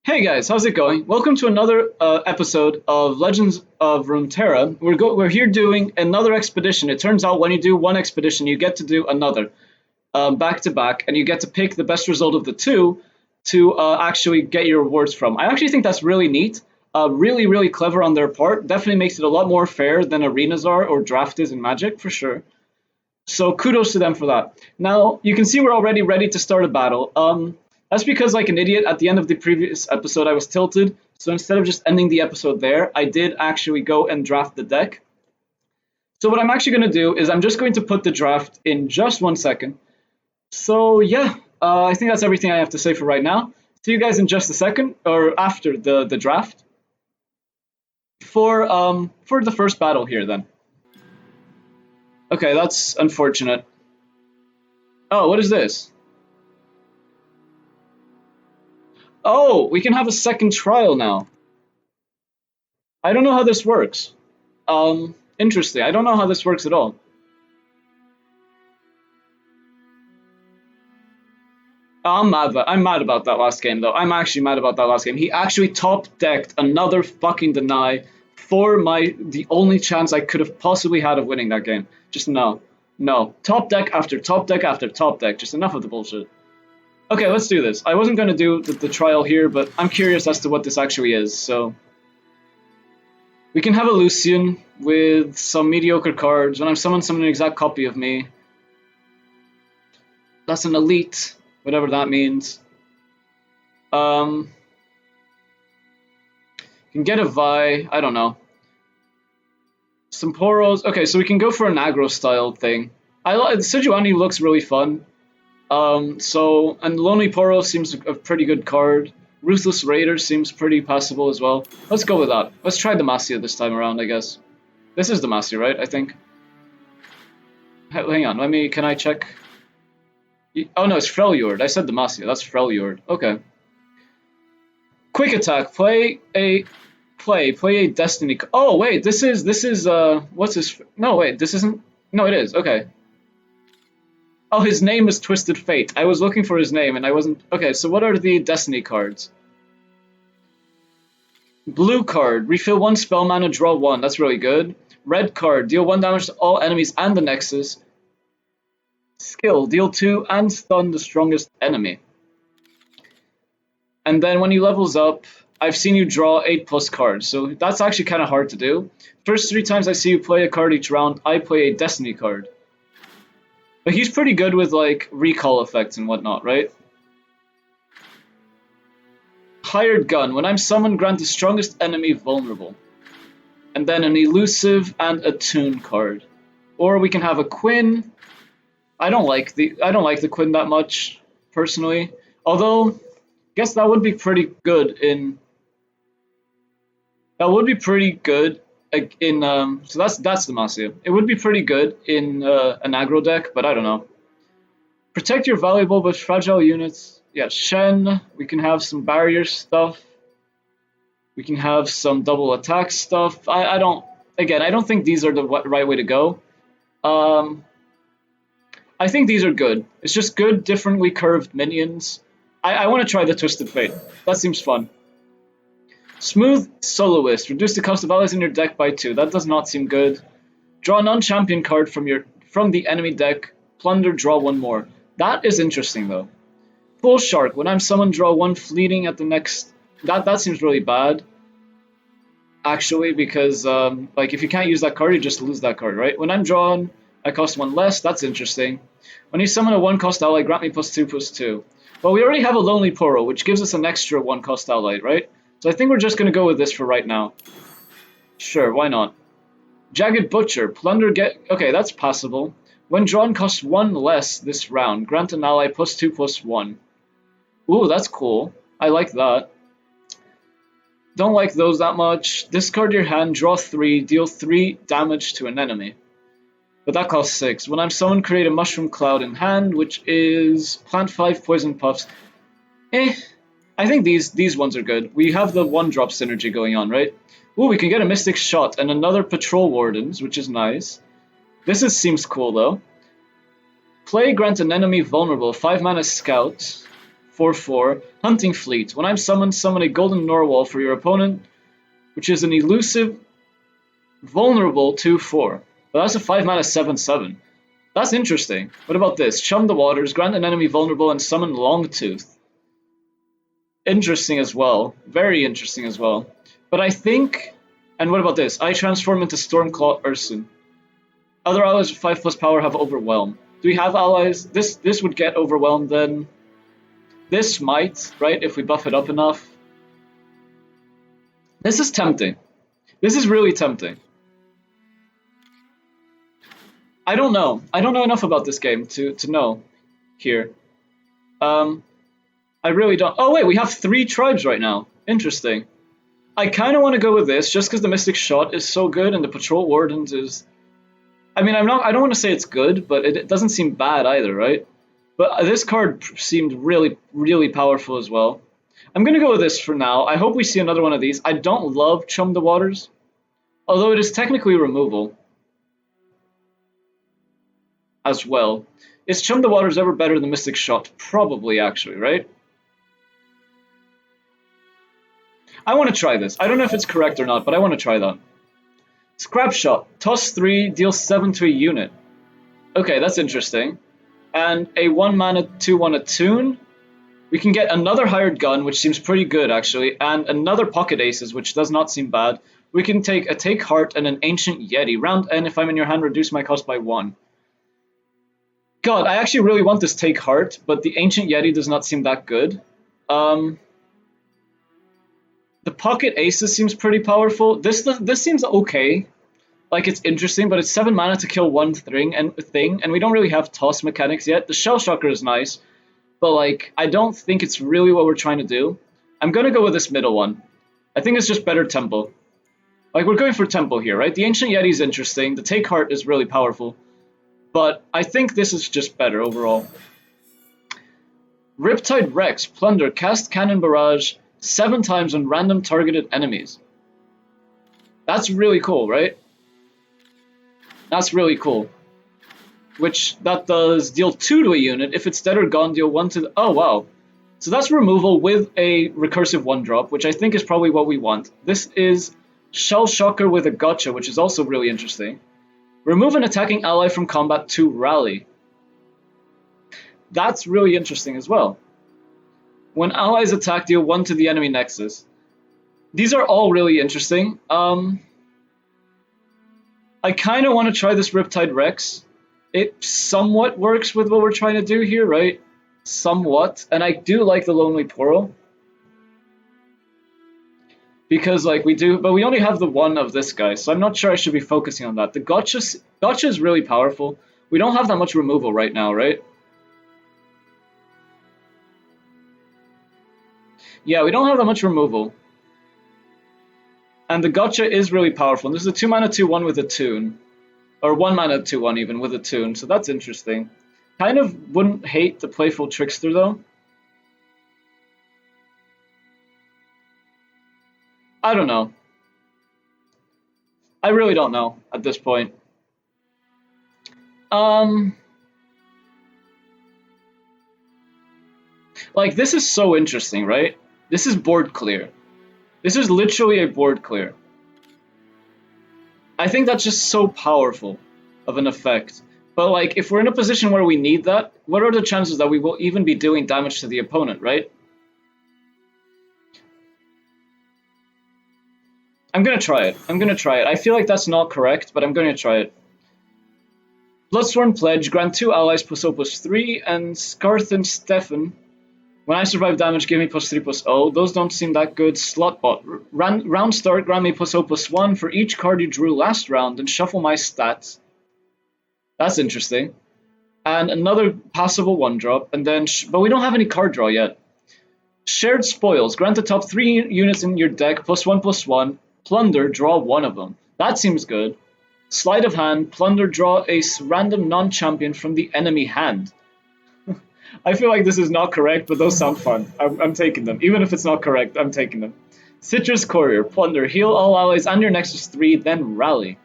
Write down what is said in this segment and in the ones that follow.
Hey guys, how's it going? Welcome to another episode of Legends of Runeterra. We're here doing another expedition. It turns out when you do one expedition, you get to do another back to back, and you get to pick the best result of the two to actually get your rewards from. I actually think that's really neat, really clever on their part. Definitely makes it a lot more fair than arenas are or draft is in Magic for sure. So kudos to them for that. Now you can see we're already ready to start a battle. That's because, like an idiot, at the end of the previous episode, I was tilted. So instead of just ending the episode there, I did actually go and draft the deck. So what I'm actually going to do is I'm just going to put the draft in just 1 second. So yeah, I think that's everything I have to say for right now. See you guys in just a second, or after the draft. For the first battle here, then. Okay, that's unfortunate. Oh, what is this? Oh, we can have a second trial now. I don't know how this works. Interesting. I don't know how this works at all. I'm mad about that last game, though. I'm actually mad about that last game. He actually top-decked another fucking deny for the only chance I could have possibly had of winning that game. Just no. No. Top deck after top deck after top deck. Just enough of the bullshit. Okay, let's do this. I wasn't going to do the trial here, but I'm curious as to what this actually is, so... We can have a Lucian with some mediocre cards. When I'm summoned, summon an exact copy of me. That's an elite, whatever that means. Can get a Vi, I don't know. Some Poros. Okay, so we can go for an aggro style thing. Sejuani looks really fun. And Lonely Poro seems a pretty good card. Ruthless Raider seems pretty passable as well. Let's go with that. Let's try Demacia this time around, I guess. This is Demacia, right? I think. Hang on, can I check? Oh no, it's Freljord. I said Demacia, that's Freljord. Okay. Quick attack, play a Destiny. Oh wait, this is, what's this? No wait, this isn't, no it is, okay. Oh, his name is Twisted Fate. I was looking for his name and I wasn't... Okay, so what are the Destiny cards? Blue card, refill 1 spell mana, draw 1. That's really good. Red card, deal 1 damage to all enemies and the Nexus. Skill, deal 2 and stun the strongest enemy. And then when he levels up, I've seen you draw 8+ cards, so that's actually kind of hard to do. First 3 times I see you play a card each round, I play a Destiny card. But he's pretty good with, like, recall effects and whatnot, right? Hired Gun. When I'm summoned, grant the strongest enemy vulnerable. And then an elusive and a tune card. Or we can have a Quinn. I don't like the Quinn that much, personally. Although, I guess that would be pretty good in... That would be pretty good in so that's Demacia. It would be pretty good in an aggro deck, but I don't know. Protect your valuable but fragile units. Yeah, Shen. We can have some barrier stuff. We can have some double attack stuff. I don't think these are the right way to go. I think these are good. It's just good, differently curved minions. I want to try the Twisted Fate. That seems fun. Smooth Soloist. Reduce the cost of allies in your deck by 2. That does not seem good. Draw a non-champion card from the enemy deck. Plunder, draw 1 more. That is interesting, though. Full Shark. When I'm summoned, draw 1 fleeting at the next... That seems really bad. Actually, because like if you can't use that card, you just lose that card, right? When I'm drawn, I cost 1 less. That's interesting. When you summon a 1-cost ally, grant me +2/+2. Well, we already have a Lonely Poro, which gives us an extra 1-cost ally, right? So I think we're just going to go with this for right now. Sure, why not? Jagged Butcher. Plunder get... Okay, that's passable. When drawn, costs 1 less this round. Grant an ally +2/+1. Ooh, that's cool. I like that. Don't like those that much. Discard your hand, draw 3, deal 3 damage to an enemy. But that costs 6. When I'm summoned, create a Mushroom Cloud in hand, which is plant 5 Poison Puffs. I think these ones are good. We have the 1-drop synergy going on, right? Ooh, we can get a Mystic Shot and another Patrol Wardens, which is nice. Seems cool, though. Play, grant an enemy vulnerable. 5 mana Scout. 4/4. Hunting Fleet. When I'm summoned, summon a golden NARWHAL for your opponent, which is an elusive, vulnerable 2/4. But that's a 5 mana 7/7. That's interesting. What about this? Chum the Waters, grant an enemy vulnerable, and summon Longtooth. Interesting as well. Very interesting as well. But I think... And what about this? I transform into Stormclaw Urson. Other allies with 5+ power have Overwhelm. Do we have allies? This would get Overwhelmed then. This might, right, if we buff it up enough. This is tempting. This is really tempting. I don't know. I don't know enough about this game to know here. I really don't. Oh wait, we have 3 tribes right now. Interesting. I kind of want to go with this just because the Mystic Shot is so good and the Patrol Wardens is... I mean, I don't want to say it's good, but it doesn't seem bad either, right? But this card seemed really, really powerful as well. I'm going to go with this for now. I hope we see another one of these. I don't love Chum the Waters, although it is technically removal as well. Is Chum the Waters ever better than Mystic Shot? Probably, actually, right? I want to try this. I don't know if it's correct or not, but I want to try that. Scrap Shot. Toss 3, deal 7 to a unit. Okay, that's interesting. And a 1 mana 2/1 attune. We can get another Hired Gun, which seems pretty good, actually, and another Pocket Aces, which does not seem bad. We can take a Take Heart and an Ancient Yeti. Round N, if I'm in your hand, reduce my cost by 1. God, I actually really want this Take Heart, but the Ancient Yeti does not seem that good. The Pocket Aces seems pretty powerful. This seems okay. Like, it's interesting, but it's 7 mana to kill one thing, and we don't really have toss mechanics yet. The Shell Shocker is nice, but, like, I don't think it's really what we're trying to do. I'm going to go with this middle one. I think it's just better tempo. Like, we're going for tempo here, right? The Ancient Yeti is interesting. The Take Heart is really powerful. But I think this is just better overall. Riptide Rex. Plunder. Cast Cannon Barrage 7 times on random targeted enemies. That's really cool, right? That's really cool. Which, that does deal 2 to a unit. If it's dead or gone, deal 1 to the... Oh, wow. So that's removal with a recursive 1-drop, which I think is probably what we want. This is Shell Shocker with a Gotcha, which is also really interesting. Remove an attacking ally from combat to rally. That's really interesting as well. When allies attack, deal 1 to the enemy nexus. These are all really interesting. I kind of want to try this Riptide Rex. It somewhat works with what we're trying to do here, right? Somewhat. And I do like the Lonely Pearl. Because, like, we do... But we only have the one of this guy, so I'm not sure I should be focusing on that. The Gotcha is really powerful. We don't have that much removal right now, right? Yeah, we don't have that much removal. And the Gotcha is really powerful. And this is a 2 mana 2/1 with a tune. Or 1 mana 2/1 even with a tune, so that's interesting. Kind of wouldn't hate the Playful Trickster though. I don't know. I really don't know at this point. Like, this is so interesting, right? This is board clear. This is literally a board clear. I think that's just so powerful of an effect. But, like, if we're in a position where we need that, what are the chances that we will even be doing damage to the opponent, right? I'm gonna try it. I'm gonna try it. I feel like that's not correct, but I'm gonna try it. Bloodsworn Pledge, grant 2 allies +0/+3, and Scarth and Stefan. When I survive damage, give me +3/+0. Those don't seem that good. Slotbot. Round start, grant me +0/+1 for each card you drew last round, and shuffle my stats. That's interesting. And another passable 1-drop, and then... but we don't have any card draw yet. Shared Spoils. Grant the top 3 units in your deck +1/+1. Plunder, draw 1 of them. That seems good. Sleight of Hand. Plunder, draw a random non-champion from the enemy hand. I feel like this is not correct, but those sound fun. I'm taking them. Even if it's not correct, I'm taking them. Citrus Courier. Plunder. Heal all allies and your Nexus 3, then rally.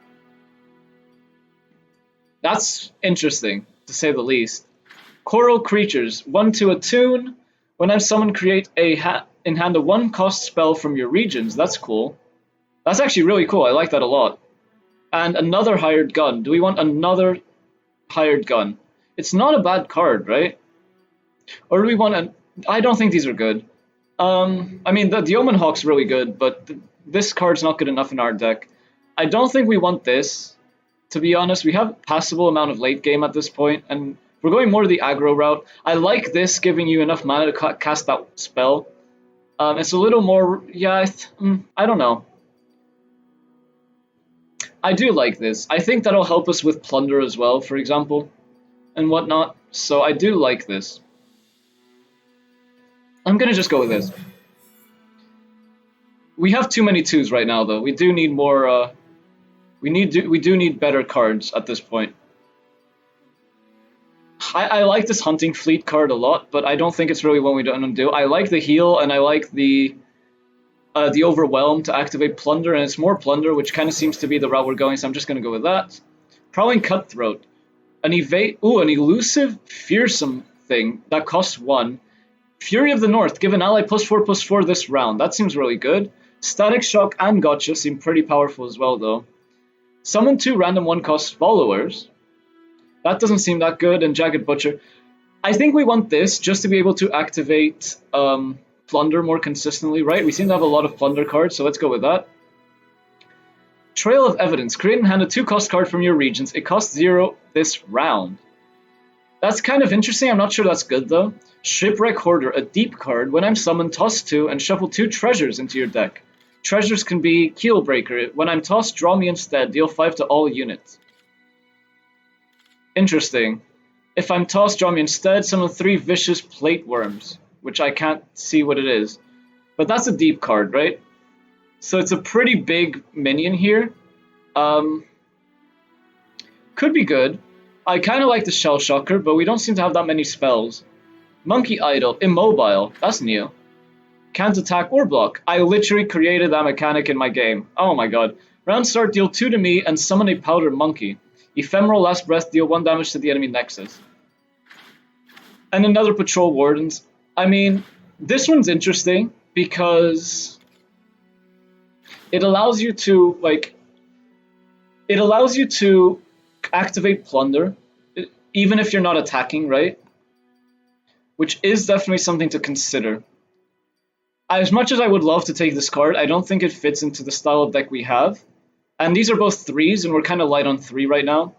That's interesting, to say the least. Coral Creatures. 1 to attune. When I'm summoned, create a in hand a 1-cost spell from your regions. That's cool. That's actually really cool. I like that a lot. And another hired gun. Do we want another hired gun? It's not a bad card, right? Or do we want an... I don't think these are good. I mean, the Omen Hawk's really good, but this card's not good enough in our deck. I don't think we want this. To be honest, we have a passable amount of late game at this point, and we're going more to the aggro route. I like this, giving you enough mana to cast that spell. It's a little more... Yeah, I don't know. I do like this. I think that'll help us with Plunder as well, for example, and whatnot. So I do like this. I'm gonna just go with this. We have too many 2s right now, though. We do need more. We do need better cards at this point. I like this Hunting Fleet card a lot, but I don't think it's really what we don't do. I like the heal, and I like the Overwhelm to activate Plunder, and it's more Plunder, which kind of seems to be the route we're going, so I'm just going to go with that. Prowling Cutthroat. An elusive, fearsome thing that costs 1. Fury of the North. Give an ally +4/+4 this round. That seems really good. Static Shock and Gotcha seem pretty powerful as well, though. Summon 2 random 1-cost followers. That doesn't seem that good. And Jagged Butcher. I think we want this just to be able to activate Plunder more consistently, right? We seem to have a lot of Plunder cards, so let's go with that. Trail of Evidence. Create and hand a 2-cost card from your regions. It costs 0 this round. That's kind of interesting. I'm not sure that's good, though. Shipwreck Hoarder. A deep card. When I'm summoned, toss 2 and shuffle 2 treasures into your deck. Treasures can be Keelbreaker. When I'm tossed, draw me instead. Deal 5 to all units. Interesting. If I'm tossed, draw me instead. Summon 3 Vicious Plate Worms, which I can't see what it is. But that's a deep card, right? So it's a pretty big minion here. Could be good. I kind of like the Shell Shocker, but we don't seem to have that many spells. Monkey Idol. Immobile. That's new. Can't attack or block. I literally created that mechanic in my game. Oh my god. Round start, deal 2 to me and summon a Powder Monkey. Ephemeral Last Breath, deal 1 damage to the enemy nexus. And another Patrol Wardens. I mean, this one's interesting because it allows you to, activate Plunder, even if you're not attacking, right? Which is definitely something to consider. As much as I would love to take this card, I don't think it fits into the style of deck we have. And these are both 3s, and we're kind of light on 3 right now.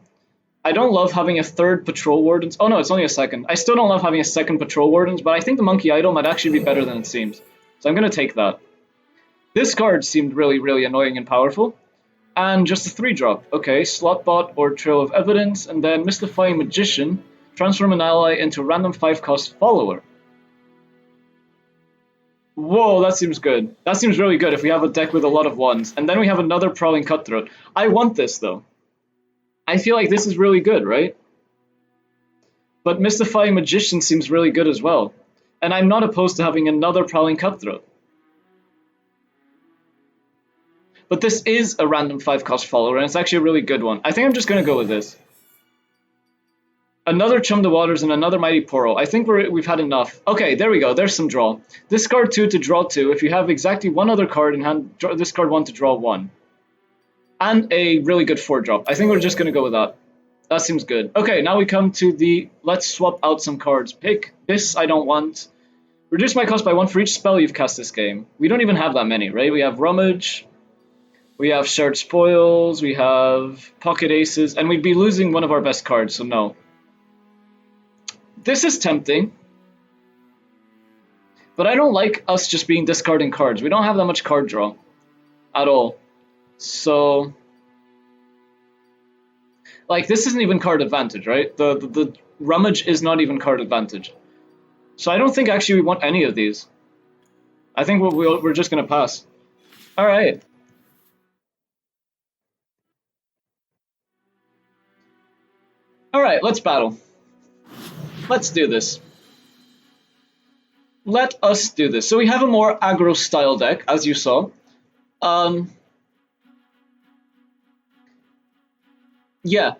I don't love having a 3rd Patrol Wardens. Oh no, it's only a 2nd. I still don't love having a 2nd Patrol Wardens, but I think the Monkey Idol might actually be better than it seems. So I'm going to take that. This card seemed really, really annoying and powerful. And just a 3-drop. Okay, Slotbot or Trail of Evidence, and then Mystifying Magician. Transform an ally into a random 5-cost follower. Whoa, that seems good. That seems really good if we have a deck with a lot of 1s. And then we have another Prowling Cutthroat. I want this, though. I feel like this is really good, right? But Mystifying Magician seems really good as well. And I'm not opposed to having another Prowling Cutthroat. But this is a random 5-cost follower, and it's actually a really good one. I think I'm just going to go with this. Another Chum the Waters and another Mighty Poro. I think we've had enough. Okay, there we go. There's some draw. Discard 2 to draw 2. If you have exactly 1 other card in hand, discard 1 to draw 1. And a really good 4-drop. I think we're just going to go with that. That seems good. Okay, now we come to the let's swap out some cards. Pick this I don't want. Reduce my cost by 1 for each spell you've cast this game. We don't even have that many, right? We have Rummage. We have Shared Spoils. We have Pocket Aces. And we'd be losing one of our best cards, so no. This is tempting, but I don't like us just being discarding cards. We don't have that much card draw at all. So, like, this isn't even card advantage, right? The Rummage is not even card advantage. So I don't think actually we want any of these. I think we're just going to pass. All right. All right, let's battle. Let's do this. Let us do this. So we have a more aggro style deck, as you saw. Yeah,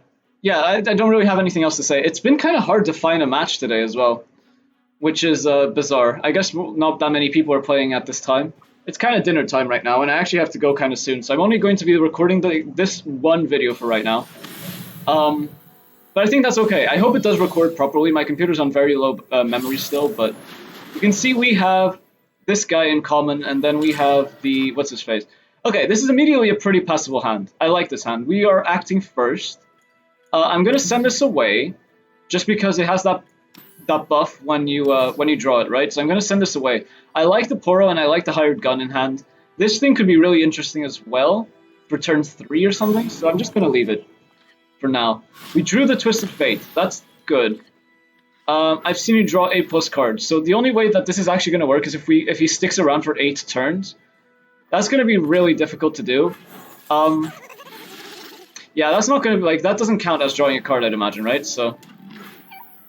I don't really have anything else to say. It's been kind of hard to find a match today as well. which is bizarre. I guess not that many people are playing at this time. It's kind of dinner time right now, and I actually have to go kind of soon, so I'm only going to be recording this one video for right now. But I think that's okay. I hope it does record properly. My computer's on very low memory still, but you can see we have this guy in common, and then we have the... what's his face? Okay, this is immediately a pretty passable hand. I like this hand. We are acting first. I'm going to send this away, just because it has that buff when you draw it, right? So I'm going to send this away. I like the Poro, and I like the hired gun in hand. This thing could be really interesting as well for turn 3 or something, so I'm just going to leave it for now. We drew the Twisted Fate. That's good. I've seen you draw 8+ cards, so the only way that this is actually going to work is if he sticks around for 8 turns. That's going to be really difficult to do. Yeah, that's not going to be, like, that doesn't count as drawing a card, I'd imagine, right? So,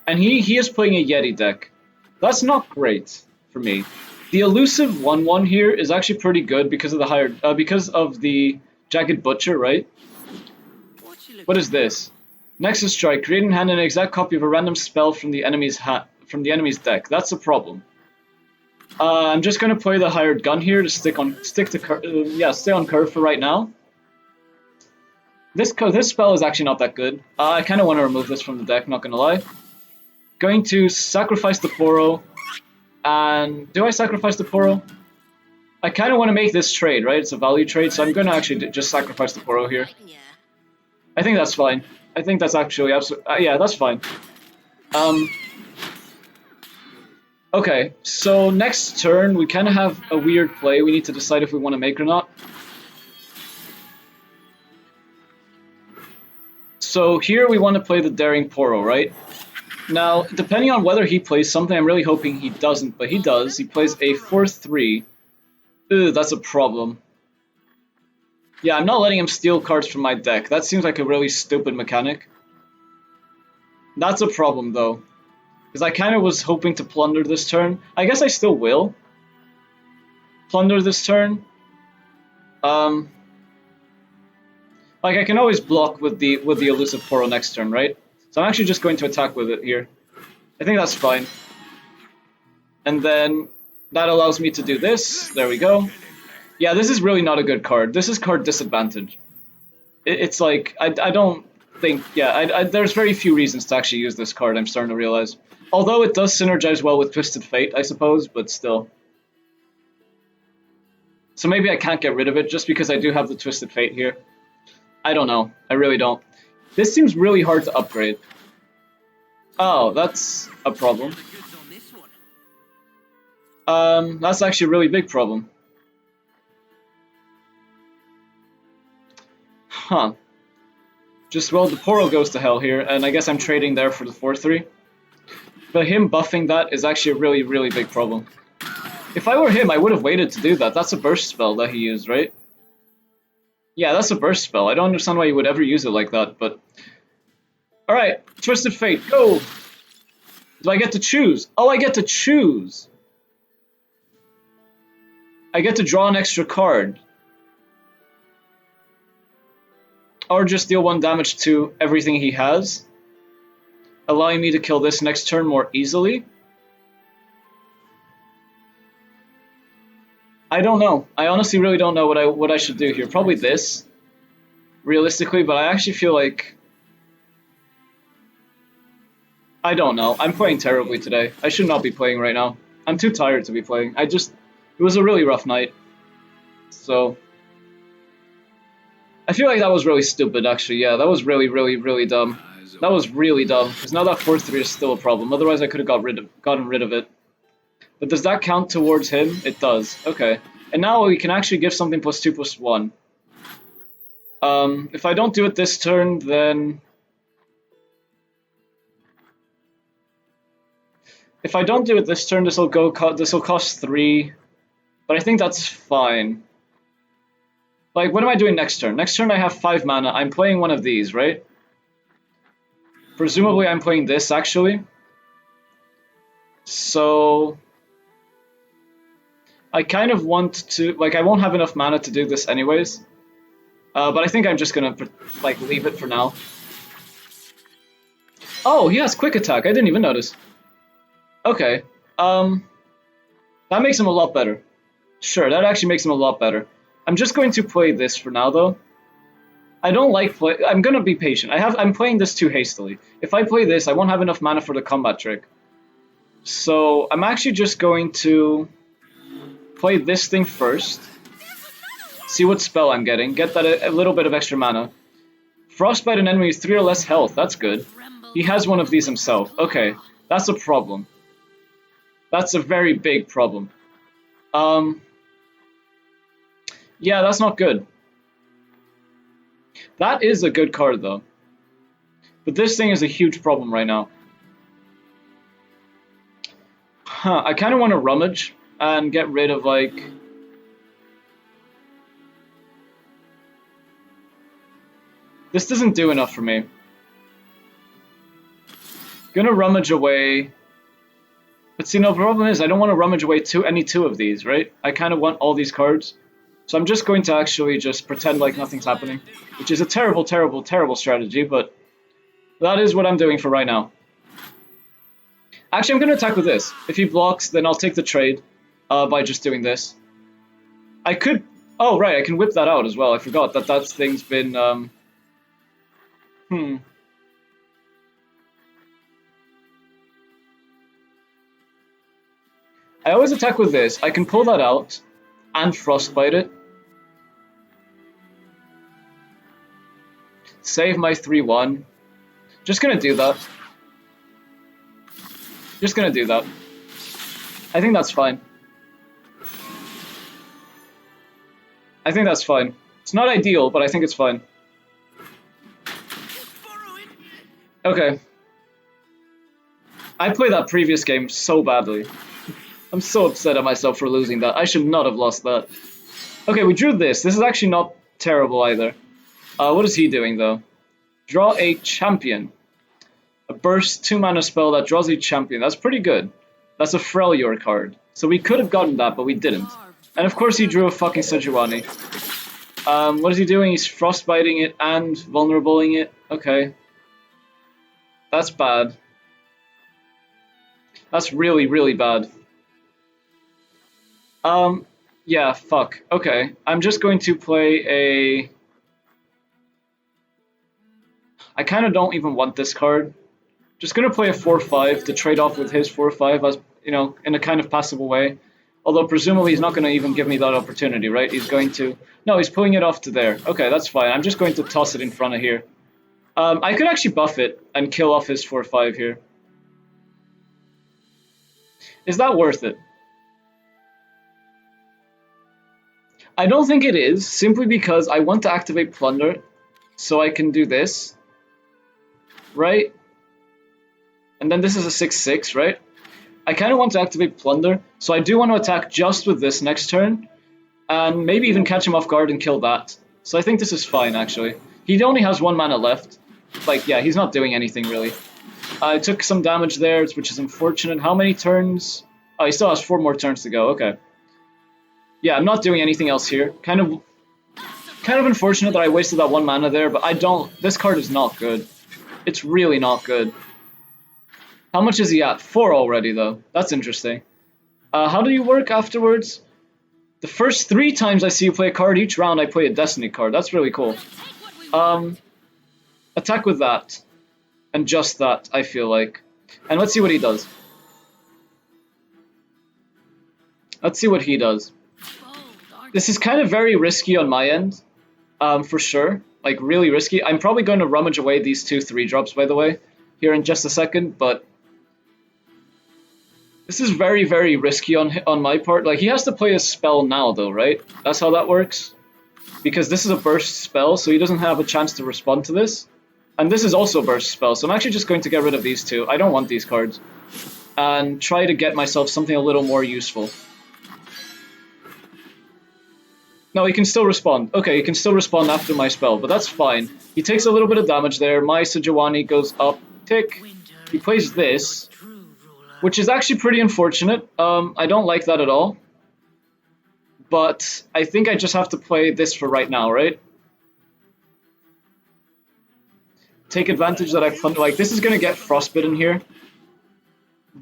and he is playing a Yeti deck. That's not great for me. The elusive 1/1 here is actually pretty good because of the because of the Jagged Butcher, right? What is this? Nexus Strike. Create in hand an exact copy of a random spell from the enemy's deck. That's a problem. I'm just gonna play the hired gun here to stay on curve for right now. This spell is actually not that good. I kind of want to remove this from the deck. Not gonna lie. Going to sacrifice the Poro. And do I sacrifice the Poro? I kind of want to make this trade, right? It's a value trade, so I'm gonna actually just sacrifice the Poro here. I think that's fine. I think that's actually absolutely... yeah, that's fine. Okay, so next turn, we kind of have a weird play we need to decide if we want to make or not. So here we want to play the Daring Poro, right? Now, depending on whether he plays something, I'm really hoping he doesn't, but he does. He plays a 4/3. Ugh, that's a problem. Yeah, I'm not letting him steal cards from my deck. That seems like a really stupid mechanic. That's a problem, though. Because I kind of was hoping to plunder this turn. I guess I still will plunder this turn. Like, I can always block with the elusive Poro next turn, right? So I'm actually just going to attack with it here. I think that's fine. And then that allows me to do this. There we go. Yeah, this is really not a good card. This is card disadvantage. It's like, I don't think... yeah, there's very few reasons to actually use this card, I'm starting to realize. Although it does synergize well with Twisted Fate, I suppose, but still. So maybe I can't get rid of it just because I do have the Twisted Fate here. I don't know. I really don't. This seems really hard to upgrade. Oh, that's a problem. That's actually a really big problem. Huh. Just, well, the Poro goes to hell here, and I guess I'm trading there for the 4/3. But him buffing that is actually a really, really big problem. If I were him, I would have waited to do that. That's a burst spell that he used, right? Yeah, that's a burst spell. I don't understand why you would ever use it like that, but... Alright, Twisted Fate, go! Do I get to choose? Oh, I get to choose! I get to draw an extra card. Or just deal 1 damage to everything he has, allowing me to kill this next turn more easily. I don't know. I honestly really don't know what I should do here. Probably this, realistically, but I actually feel like... I don't know. I'm playing terribly today. I should not be playing right now. I'm too tired to be playing. It was a really rough night. So... I feel like that was really stupid, actually. Yeah, that was really, really, really dumb. That was really dumb, because now that 4/3 is still a problem. Otherwise, I could have gotten rid of it. But does that count towards him? It does. Okay. And now we can actually give something +2/+1. If I don't do it this turn, then... If I don't do it this turn, this will cost 3. But I think that's fine. Like, what am I doing next turn? Next turn I have 5 mana. I'm playing one of these, right? Presumably I'm playing this, actually. So... I kind of want to... Like, I won't have enough mana to do this anyways. But I think I'm just gonna, like, leave it for now. Oh, he has Quick Attack. I didn't even notice. Okay. That makes him a lot better. Sure, that actually makes him a lot better. I'm just going to play this for now, though. I don't like play. I'm gonna be patient. I'm playing this too hastily. If I play this, I won't have enough mana for the combat trick. So I'm actually just going to play this thing first. See what spell I'm getting. Get that a little bit of extra mana. Frostbite an enemy with 3 or less health. That's good. He has one of these himself. Okay, that's a problem. That's a very big problem. Yeah, that's not good. That is a good card, though. But this thing is a huge problem right now. Huh, I kind of want to rummage and get rid of, like... This doesn't do enough for me. Gonna rummage away... But see, no, the problem is I don't want to rummage away any two of these, right? I kind of want all these cards. So I'm just going to actually just pretend like nothing's happening. Which is a terrible, terrible, terrible strategy, but... That is what I'm doing for right now. Actually, I'm going to attack with this. If he blocks, then I'll take the trade by just doing this. I could... Oh, right, I can whip that out as well. I forgot that that thing's been... I always attack with this. I can pull that out and frostbite it. Save my 3-1. Just gonna do that. Just gonna do that. I think that's fine. I think that's fine. It's not ideal, but I think it's fine. Okay. I played that previous game so badly. I'm so upset at myself for losing that. I should not have lost that. Okay, we drew this. This is actually not terrible either. What is he doing, though? Draw a champion. A burst 2-mana spell that draws a champion. That's pretty good. That's a Freljord card. So we could have gotten that, but we didn't. And of course he drew a fucking Sejuani. What is he doing? He's frostbiting it and vulnerabling it. Okay. That's bad. That's really, really bad. Yeah, fuck. Okay. I'm just going to play a... I kind of don't even want this card. Just going to play a 4-5 to trade off with his 4-5 as, you know, in a kind of passable way. Although presumably he's not going to even give me that opportunity, right? He's going to... No, he's pulling it off to there. Okay, that's fine. I'm just going to toss it in front of here. I could actually buff it and kill off his 4-5 here. Is that worth it? I don't think it is, simply because I want to activate Plunder, so I can do this, right? And then this is a 6-6, right? I kind of want to activate Plunder, so I do want to attack just with this next turn, and maybe even catch him off guard and kill that. So I think this is fine, actually. He only has 1 mana left. Like, yeah, he's not doing anything, really. I took some damage there, which is unfortunate. How many turns? Oh, he still has 4 more turns to go, okay. Yeah, I'm not doing anything else here. Kind of unfortunate that I wasted that 1 mana there, but I don't... This card is not good. It's really not good. How much is he at? 4 already, though. That's interesting. How do you work afterwards? The first 3 times I see you play a card, each round I play a Destiny card. That's really cool. Attack with that. And just that, I feel like. And let's see what he does. Let's see what he does. This is kind of very risky on my end, for sure. Like, really risky. I'm probably going to rummage away these 2 3-drops, by the way, here in just a second, but... This is very, very risky on my part. Like, he has to play a spell now, though, right? That's how that works. Because this is a burst spell, so he doesn't have a chance to respond to this. And this is also a burst spell, so I'm actually just going to get rid of these 2. I don't want these cards. And try to get myself something a little more useful. No, he can still respond. Okay, he can still respond after my spell, but that's fine. He takes a little bit of damage there. My Sejuani goes up. Tick. He plays this, which is actually pretty unfortunate. I don't like that at all. But I think I just have to play this for right now, right? Take advantage that I've... Like, this is going to get frostbitten here.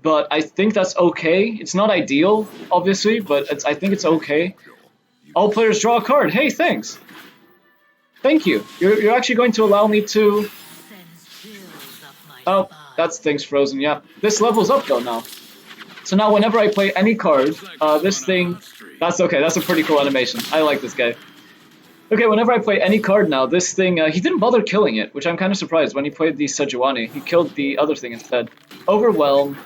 but I think that's okay. It's not ideal, obviously, but I think it's okay. All players draw a card. Hey, thanks. Thank you. You're actually going to allow me to... Oh, that's thing's frozen, yeah. This levels up though now. So now whenever I play any card, this thing... That's okay, that's a pretty cool animation. I like this guy. Okay, whenever I play any card now, this thing... he didn't bother killing it, which I'm kind of surprised. When he played the Sejuani, he killed the other thing instead. Overwhelm.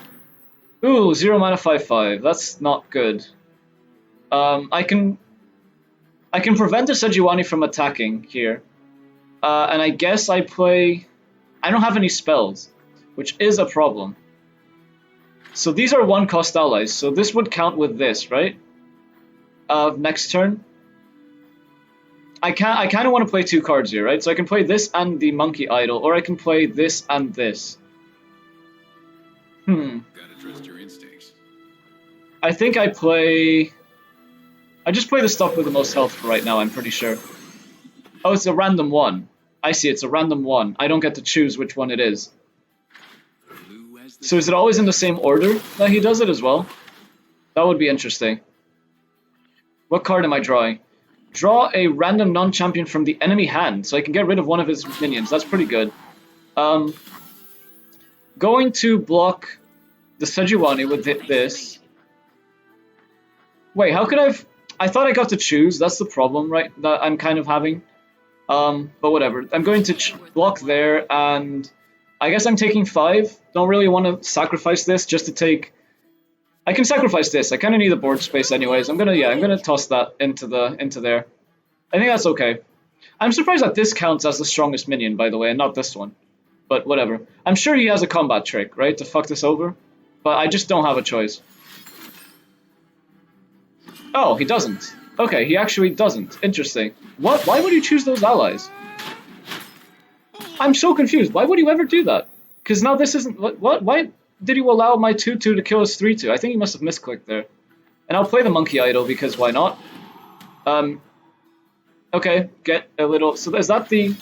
Ooh, 0 mana 5/5. That's not good. I can prevent the Sejuani from attacking here. And I guess I play... I don't have any spells, which is a problem. So these are 1-cost allies, so this would count with this, right? Next turn. I kind of want to play 2 cards here, right? So I can play this and the Monkey Idol, or I can play this and this. Gotta trust your instincts. I think I just play the stuff with the most health for right now, I'm pretty sure. Oh, it's a random one. I see, it's a random one. I don't get to choose which one it is. So is it always in the same order that he does it as well? That would be interesting. What card am I drawing? Draw a random non-champion from the enemy hand, so I can get rid of one of his minions. That's pretty good. Going to block the Sejuani with this. Wait, how could I thought I got to choose. That's the problem, right? That I'm kind of having. But whatever. I'm going to block there, and I guess I'm taking 5. Don't really want to sacrifice this just to take... I can sacrifice this. I kind of need the board space anyways. I'm gonna toss that into there. I think that's okay. I'm surprised that this counts as the strongest minion, by the way, and not this one. But whatever. I'm sure he has a combat trick, right, to fuck this over. But I just don't have a choice. Oh, he doesn't. Okay, he actually doesn't. Interesting. What? Why would you choose those allies? I'm so confused. Why would you ever do that? Because now this isn't... What? Why did you allow my 2/2 to kill his 3/2? I think he must have misclicked there. And I'll play the Monkey Idol, because why not? Okay, get a little... So is that the...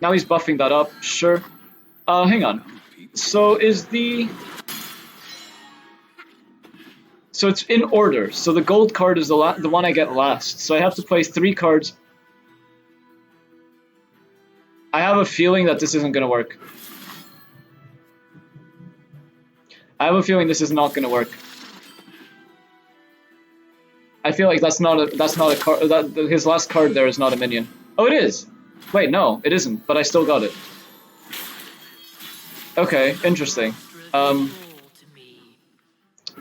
Now he's buffing that up. Sure. Hang on. So is the... So it's in order. So the gold card is the one I get last. So I have to play 3 cards. I have a feeling that this isn't going to work. I have a feeling this is not going to work. I feel like that's not a card. His last card there is not a minion. Oh, it is. Wait, no, it isn't. But I still got it. Okay, interesting.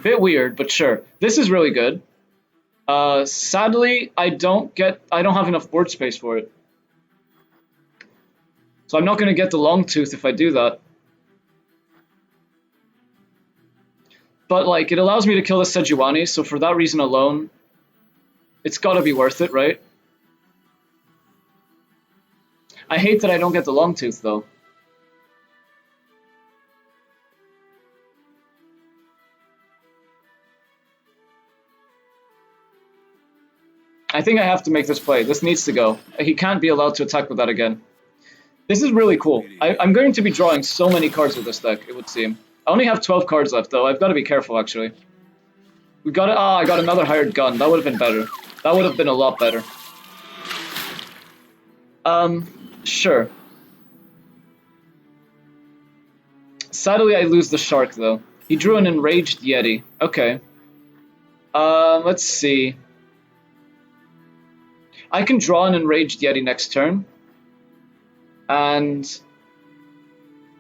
Bit weird, but sure. This is really good. Sadly, I don't have enough board space for it. So I'm not going to get the long tooth if I do that. But like, it allows me to kill the Sejuani, so for that reason alone, it's got to be worth it, right? I hate that I don't get the long tooth though. I think I have to make this play. This needs to go. He can't be allowed to attack with that again. This is really cool. I'm going to be drawing so many cards with this deck, it would seem. I only have 12 cards left, though. I've got to be careful, actually. We got it. Ah, I got another hired gun. That would have been better. That would have been a lot better. Sure. Sadly, I lose the shark, though. He drew an enraged Yeti. Okay. Let's see. I can draw an enraged Yeti next turn. And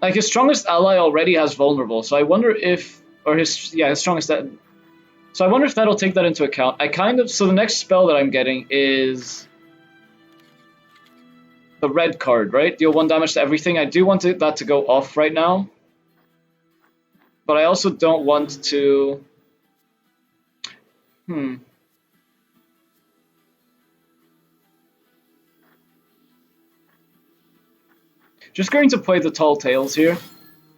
like his strongest ally already has vulnerable, so I wonder if his strongest so I wonder if that'll take that into account. So the next spell that I'm getting is the red card, right? Deal 1 damage to everything. I do want that to go off right now. But I also don't want to Just going to play the Tall Tales here.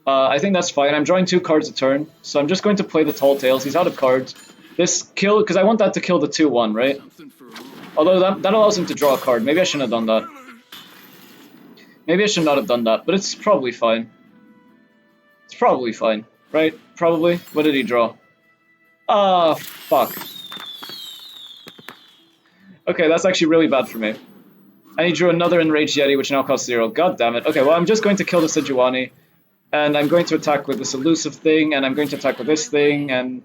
I think that's fine. I'm drawing 2 cards a turn, so I'm just going to play the Tall Tales. He's out of cards. This kill, because I want that to kill the 2/1, right? Although that allows him to draw a card. Maybe I shouldn't have done that. Maybe I should not have done that, but it's probably fine. It's probably fine. right? Probably. What did he draw? Ah, fuck. Okay, that's actually really bad for me. And he drew another Enraged Yeti, which now costs 0. God damn it. Okay, well, I'm just going to kill the Sejuani, and I'm going to attack with this elusive thing, and I'm going to attack with this thing, and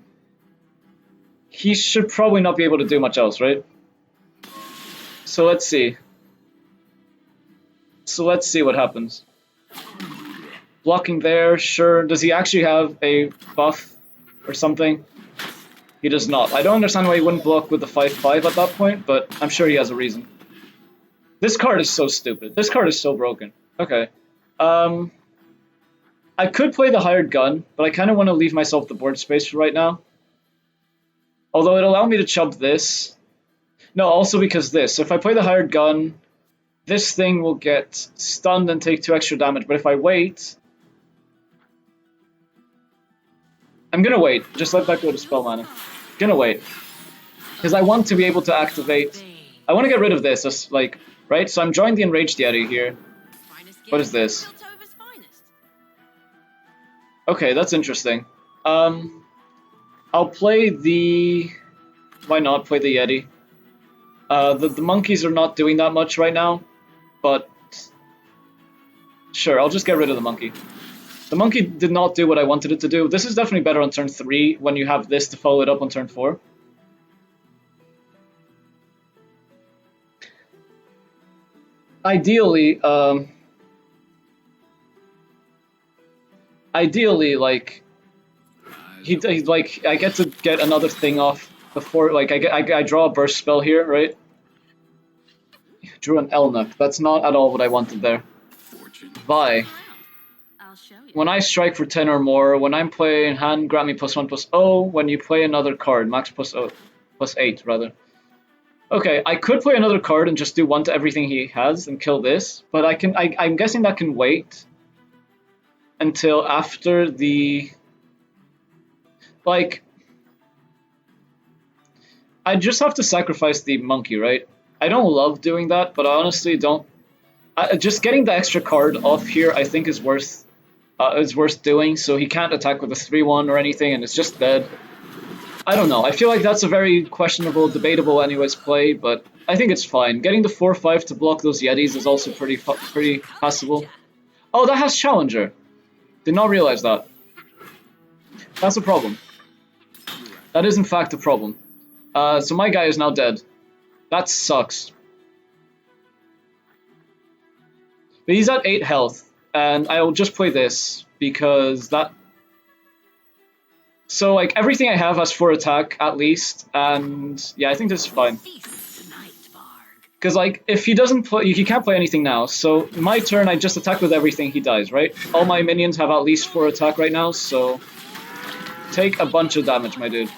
he should probably not be able to do much else, right? So let's see. So let's see what happens. Blocking there, sure. Does he actually have a buff or something? He does not. I don't understand why he wouldn't block with the 5/5 at that point, but I'm sure he has a reason. This card is so stupid. This card is so broken. Okay. I could play the Hired Gun, but I kind of want to leave myself the board space for right now. Although it'll allow me to chub this. No, also because this. So if I play the Hired Gun, this thing will get stunned and take 2 extra damage. But if I wait... I'm gonna wait. Just let that go to spell mana. Gonna wait. Because I want to be able to activate... I want to get rid of this, just like... Right? So I'm drawing the Enraged Yeti here. What is this? Okay, that's interesting. I'll play the... Why not play the Yeti? The monkeys are not doing that much right now, but... Sure, I'll just get rid of the monkey. The monkey did not do what I wanted it to do. This is definitely better on turn 3 when you have this to follow it up on turn 4. Ideally, like, he's like, I get to get another thing off before, like, I draw a burst spell here, right? Drew an Elnuck. That's not at all what I wanted there. Vi. When I strike for 10 or more, when I'm playing hand, grant me +1/+0. When you play another card, max +8 rather. Okay, I could play another card and just do 1 to everything he has and kill this, but I'm guessing that can wait until after the... Like... I just have to sacrifice the monkey, right? I don't love doing that, but I honestly don't... just getting the extra card off here I think is worth doing, so he can't attack with a 3/1 or anything, and it's just dead. I don't know. I feel like that's a very questionable, debatable anyways play, but I think it's fine. Getting the 4/5 to block those Yetis is also pretty passable. Oh, that has Challenger. Did not realize that. That's a problem. That is in fact a problem. So my guy is now dead. That sucks. But he's at 8 health, and I will just play this because that... So, like, everything I have has 4 attack, at least, and yeah, I think this is fine. Because, like, if he doesn't play, he can't play anything now, so my turn, I just attack with everything, he dies, right? All my minions have at least 4 attack right now, so... Take a bunch of damage, my dude.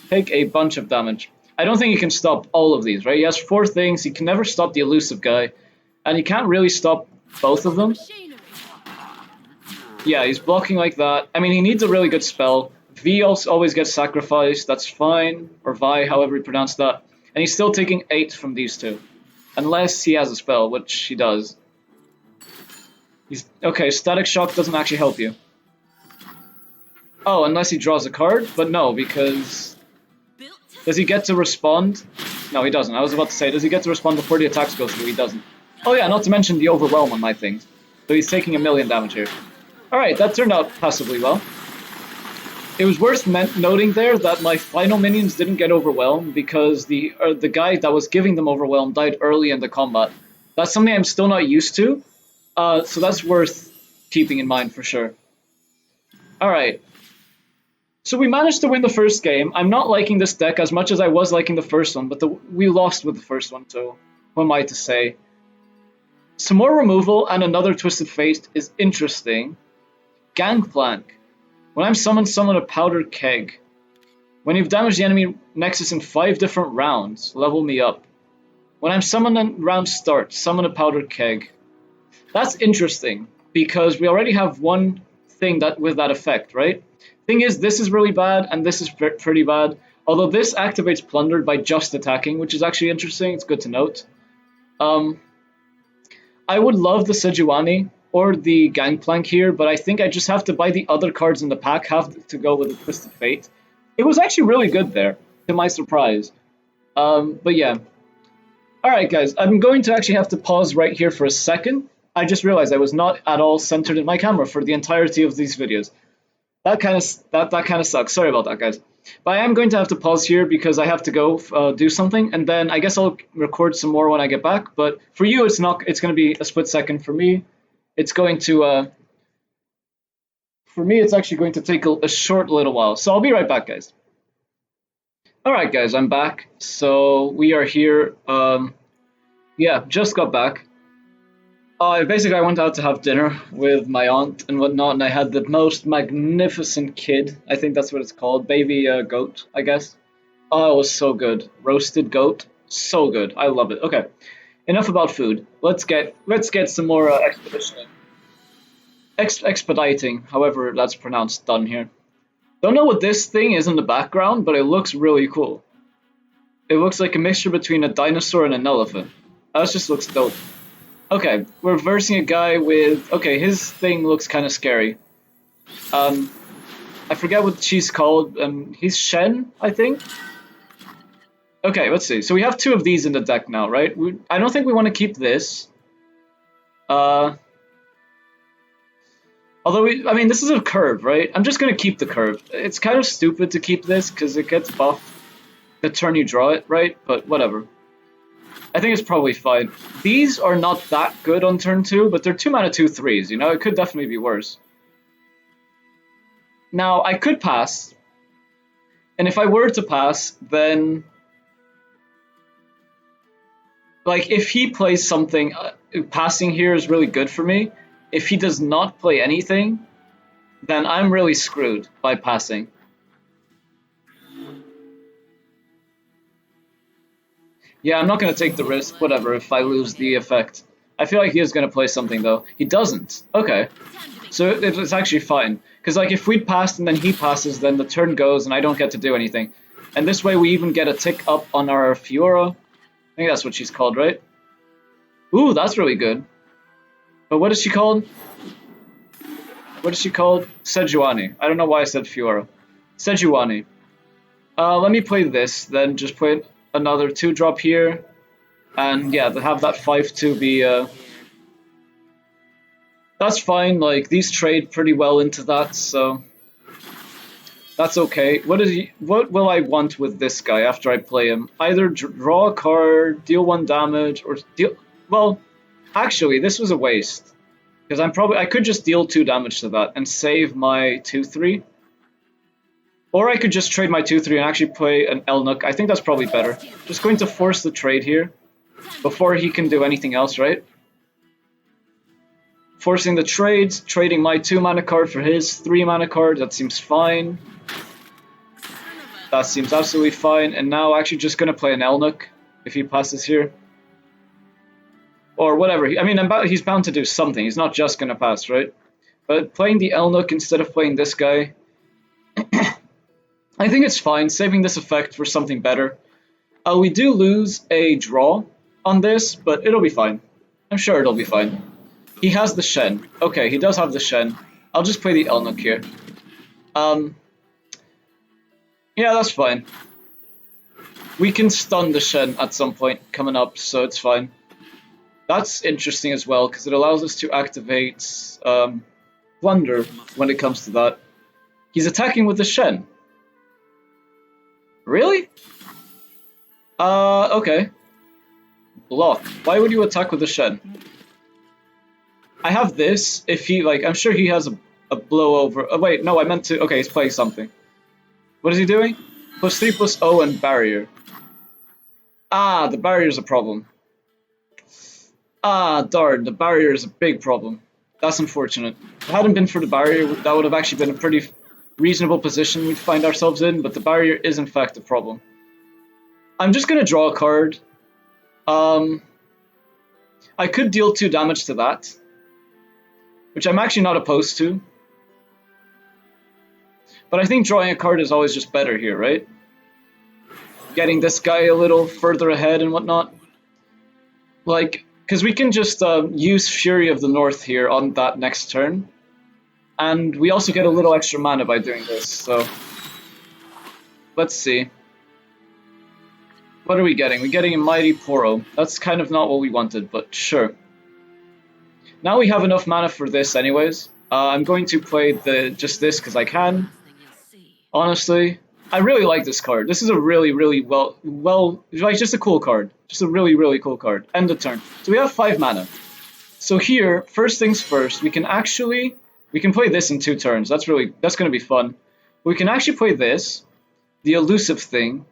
Take a bunch of damage. I don't think he can stop all of these, right? He has 4 things, he can never stop the elusive guy, and he can't really stop both of them. Yeah, he's blocking like that. I mean, he needs a really good spell. V also always gets sacrificed, that's fine. Or Vi, however you pronounce that. And he's still taking 8 from these 2. Unless he has a spell, which he does. Okay, Static Shock doesn't actually help you. Oh, unless he draws a card? But no, because... Does he get to respond? No, he doesn't. I was about to say, does he get to respond before the attacks go through? He doesn't. Oh yeah, not to mention the Overwhelm on my things. So he's taking 1,000,000 damage here. Alright, that turned out passably well. It was worth noting there that my final minions didn't get overwhelmed because the guy that was giving them overwhelm died early in the combat. That's something I'm still not used to, so that's worth keeping in mind for sure. Alright. So we managed to win the first game. I'm not liking this deck as much as I was liking the first one, but we lost with the first one, so what am I to say? Some more removal and another Twisted Fate is interesting. Gangplank. When I'm summoned, summon a powder keg. When you've damaged the enemy nexus in 5 different rounds, level me up. When I'm summoned and round starts, summon a powder keg. That's interesting, because we already have one thing with that effect, right? Thing is, this is really bad, and this is pretty bad. Although this activates Plundered by just attacking, which is actually interesting, it's good to note. I would love the Sejuani, or the Gangplank here, but I think I just have to buy the other cards in the pack, have to go with the Twisted Fate. It was actually really good there, to my surprise. But yeah. Alright guys, I'm going to actually have to pause right here for a second. I just realized I was not at all centered in my camera for the entirety of these videos. That kind of sucks. Sorry about that, guys. But I am going to have to pause here because I have to go do something, and then I guess I'll record some more when I get back. But for you, it's not. It's going to be a split second. For me, it's going to. For me, it's actually going to take a short little while. So I'll be right back, guys. All right, guys, I'm back. So we are here. Yeah, just got back. Basically, I went out to have dinner with my aunt and whatnot, and I had the most magnificent kid. I think that's what it's called, baby goat, I guess. Oh, it was so good. Roasted goat, so good. I love it. Okay, enough about food. Let's get some more expediting, however that's pronounced, done here. Don't know what this thing is in the background, but it looks really cool. It looks like a mixture between a dinosaur and an elephant. That just looks dope. Okay, we're versing a guy with... Okay, his thing looks kind of scary. I forget what she's called. He's Shen, I think? Okay, let's see. So we have two of these in the deck now, right? I don't think we want to keep this. Although, I mean, this is a curve, right? I'm just going to keep the curve. It's kind of stupid to keep this because it gets buffed the turn you draw it, right? But whatever. I think it's probably fine. These are not that good on turn 2, but they're 2 mana 2/3s, you know? It could definitely be worse. Now, I could pass. And if I were to pass, then... Like, if he plays something, passing here is really good for me. If he does not play anything, then I'm really screwed by passing. Yeah, I'm not going to take the risk, whatever, if I lose the effect. I feel like he is going to play something, though. He doesn't. Okay. So it's actually fine. Because, like, if we passed and then he passes, then the turn goes and I don't get to do anything. And this way we even get a tick up on our Fiora. I think that's what she's called, right? Ooh, that's really good. But what is she called? What is she called? Sejuani. I don't know why I said Fiora. Sejuani. Let me play this, then just play another 2-drop here. And yeah, to have that 5-2 be... That's fine, like, these trade pretty well into that, so... That's okay. What will I want with this guy after I play him? Either draw a card, deal 1 damage, or deal... Well, actually, this was a waste. Because I could just deal 2 damage to that and save my 2/3. Or I could just trade my 2/3 and actually play an Elnuk. I think that's probably better. Just going to force the trade here before he can do anything else, right? Forcing the trades, trading my 2 mana card for his 3 mana card. That seems fine. That seems absolutely fine. And now actually just going to play an Elnuk if he passes here. Or whatever. I mean, he's bound to do something. He's not just going to pass, right? But playing the Elnuk instead of playing this guy... I think it's fine, saving this effect for something better. We do lose a draw on this, but it'll be fine. I'm sure it'll be fine. He has the Shen. Okay, he does have the Shen. I'll just play the Elnuk here. Yeah, that's fine. We can stun the Shen at some point coming up, so it's fine. That's interesting as well, because it allows us to activate Plunder when it comes to that. He's attacking with the Shen. Really? Okay. Block. Why would you attack with the Shen? I have this. If he, like, I'm sure he has a blow over. Oh, wait, no, I meant to. Okay, he's playing something. What is he doing? +3/+0 and barrier. Ah, the barrier is a problem. Ah, darn, the barrier is a big problem. That's unfortunate. If it hadn't been for the barrier, that would have actually been a pretty reasonable position we'd find ourselves in, but the barrier is in fact a problem. I'm just going to draw a card. I could deal 2 damage to that, which I'm actually not opposed to. But I think drawing a card is always just better here, right? Getting this guy a little further ahead and whatnot. Like, because we can just use Fury of the North here on that next turn. And we also get a little extra mana by doing this, so... Let's see. What are we getting? We're getting a Mighty Poro. That's kind of not what we wanted, but sure. Now we have enough mana for this anyways. I'm going to play just this because I can. Honestly, I really like this card. This is a really, really like just a cool card. Just a really, really cool card. End of turn. So we have 5 mana. So here, first things first, we can play this in 2 turns. That's going to be fun. We can actually play this, the elusive thing,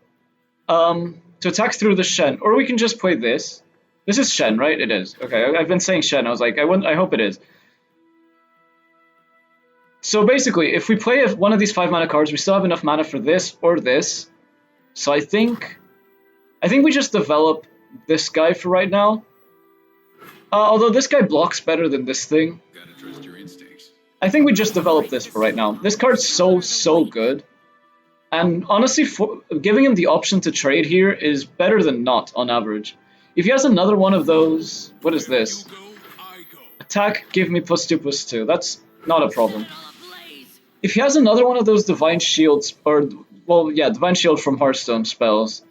to attack through the Shen, or we can just play this. This is Shen, right? It is. Okay, I've been saying Shen. I was like, I hope it is. So basically, if we play one of these 5 mana cards, we still have enough mana for this or this. So I think we just develop this guy for right now. Although this guy blocks better than this thing. Gotta trust your instincts. I think we just develop this for right now. This card's so good. And honestly, giving him the option to trade here is better than not on average. If he has another one of those, what is this? Attack, give me +2/+2. That's not a problem. If he has another one of those Divine Shields, or, well, yeah, Divine Shield from Hearthstone spells,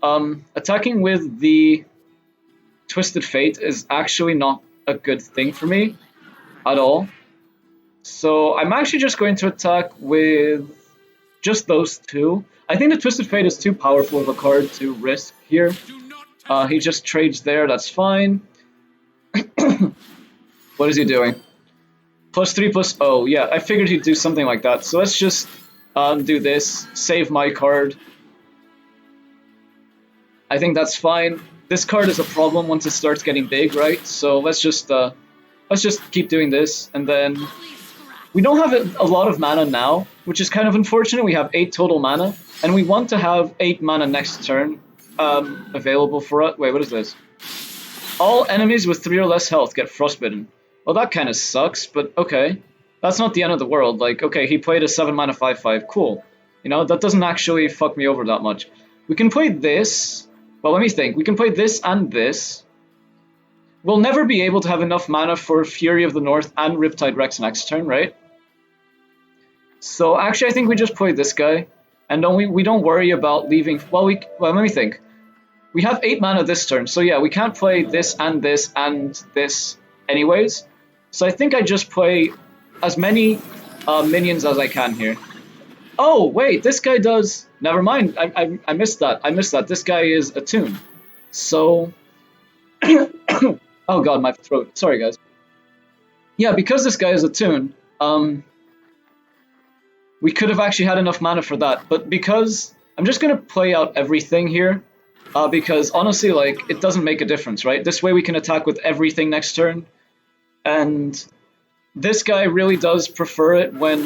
attacking with the Twisted Fate is actually not a good thing for me at all. So I'm actually just going to attack with just those 2. I think the Twisted Fate is too powerful of a card to risk here. He just trades there, that's fine. What is he doing? +3/+0, yeah, I figured he'd do something like that. So let's just do this, save my card. I think that's fine. This card is a problem once it starts getting big, right? So let's just keep doing this, and then we don't have a lot of mana now, which is kind of unfortunate. We have 8 total mana, and we want to have 8 mana next turn available for us. Wait, what is this? All enemies with 3 or less health get frostbitten. Well, that kind of sucks, but okay. That's not the end of the world. Like, okay, he played a 7 mana 5/5. Cool. You know, that doesn't actually fuck me over that much. We can play this. Well, let me think. We can play this and this. We'll never be able to have enough mana for Fury of the North and Riptide Rex next turn, right? So actually, I think we just play this guy, and we don't worry about leaving. Well, let me think. We have 8 mana this turn, so yeah, we can't play this and this and this anyways. So I think I just play as many minions as I can here. Oh wait, this guy does. Never mind. I missed that. This guy is attuned. So. Oh god, my throat. Sorry, guys. Yeah, because this guy is attuned, we could have actually had enough mana for that. But because I'm just gonna play out everything here, because honestly, like, it doesn't make a difference, right? This way we can attack with everything next turn, and this guy really does prefer it when,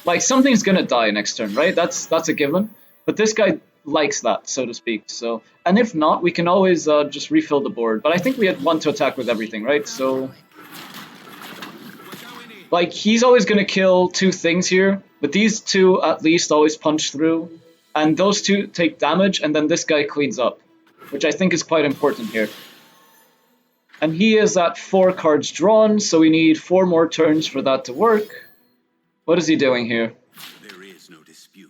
like, something's gonna die next turn, right? That's a given. But this guy likes that, so to speak. So, and if not, we can always just refill the board. But I think we want to attack with everything, right? So, like, he's always going to kill 2 things here, but these 2 at least always punch through, and those 2 take damage, and then this guy cleans up, which I think is quite important here. And he is at 4 cards drawn, so we need 4 more turns for that to work. What is he doing here?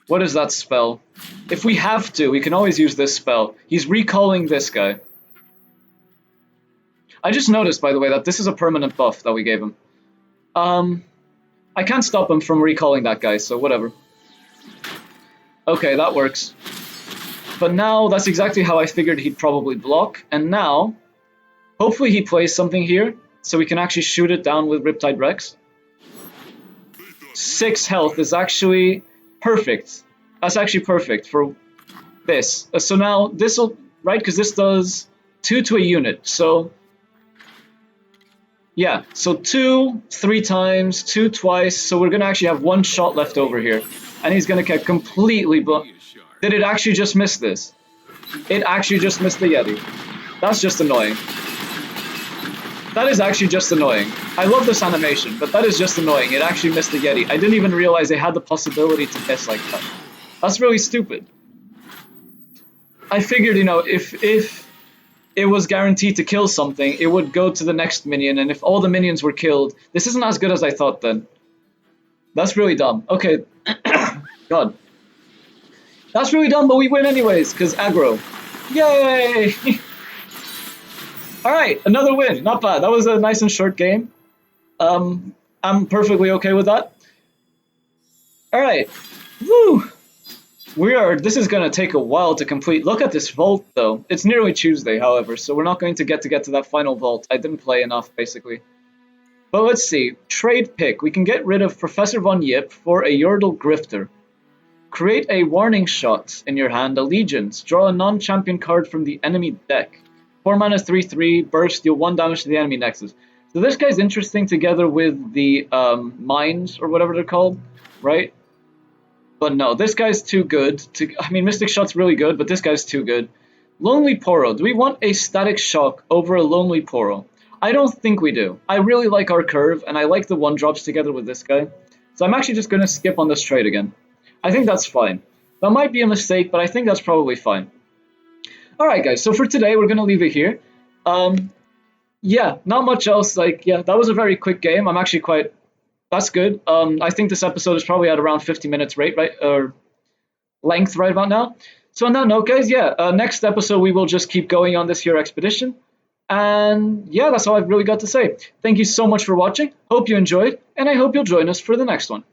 What is that spell? If we have to, we can always use this spell. He's recalling this guy. I just noticed, by the way, that this is a permanent buff that we gave him. I can't stop him from recalling that guy, so whatever. Okay, that works. But now, that's exactly how I figured he'd probably block. And now, hopefully he plays something here, so we can actually shoot it down with Riptide Rex. 6 health is actually perfect. That's actually perfect for this. So now this will, right, because this does 2 to a unit. So yeah, so 2 3 times, 2 twice. So we're gonna actually have 1 shot left over here, and he's gonna get completely blown. Did it actually just miss this? It actually just missed the Yeti. That's just annoying. That is actually just annoying. I love this animation, but that is just annoying. It actually missed the Yeti. I didn't even realize they had the possibility to miss like that. That's really stupid. I figured, you know, if it was guaranteed to kill something, it would go to the next minion, and if all the minions were killed, this isn't as good as I thought then. That's really dumb. Okay. God. That's really dumb, but we win anyways, because aggro. Yay! Alright, another win. Not bad. That was a nice and short game. I'm perfectly okay with that. Alright. Woo! This is gonna take a while to complete. Look at this vault though. It's nearly Tuesday, however, so we're not going to get to that final vault. I didn't play enough, basically. But let's see. Trade pick. We can get rid of Professor Von Yip for a Yordle Grifter. Create a warning shot in your hand, Allegiance. Draw a non-champion card from the enemy deck. 4 mana 3/3, burst, deal 1 damage to the enemy nexus. So this guy's interesting together with the mines, or whatever they're called, right? But no, this guy's too good. I mean, Mystic Shot's really good, but this guy's too good. Lonely Poro. Do we want a Static Shock over a Lonely Poro? I don't think we do. I really like our curve, and I like the 1-drops together with this guy. So I'm actually just going to skip on this trade again. I think that's fine. That might be a mistake, but I think that's probably fine. Alright guys, so for today, we're going to leave it here. Yeah, not much else. Yeah, that was a very quick game. I'm actually quite... That's good. I think this episode is probably at around 50 minutes length right about now. So on that note, guys, yeah, next episode we will just keep going on this here expedition. And yeah, that's all I've really got to say. Thank you so much for watching. Hope you enjoyed, and I hope you'll join us for the next one.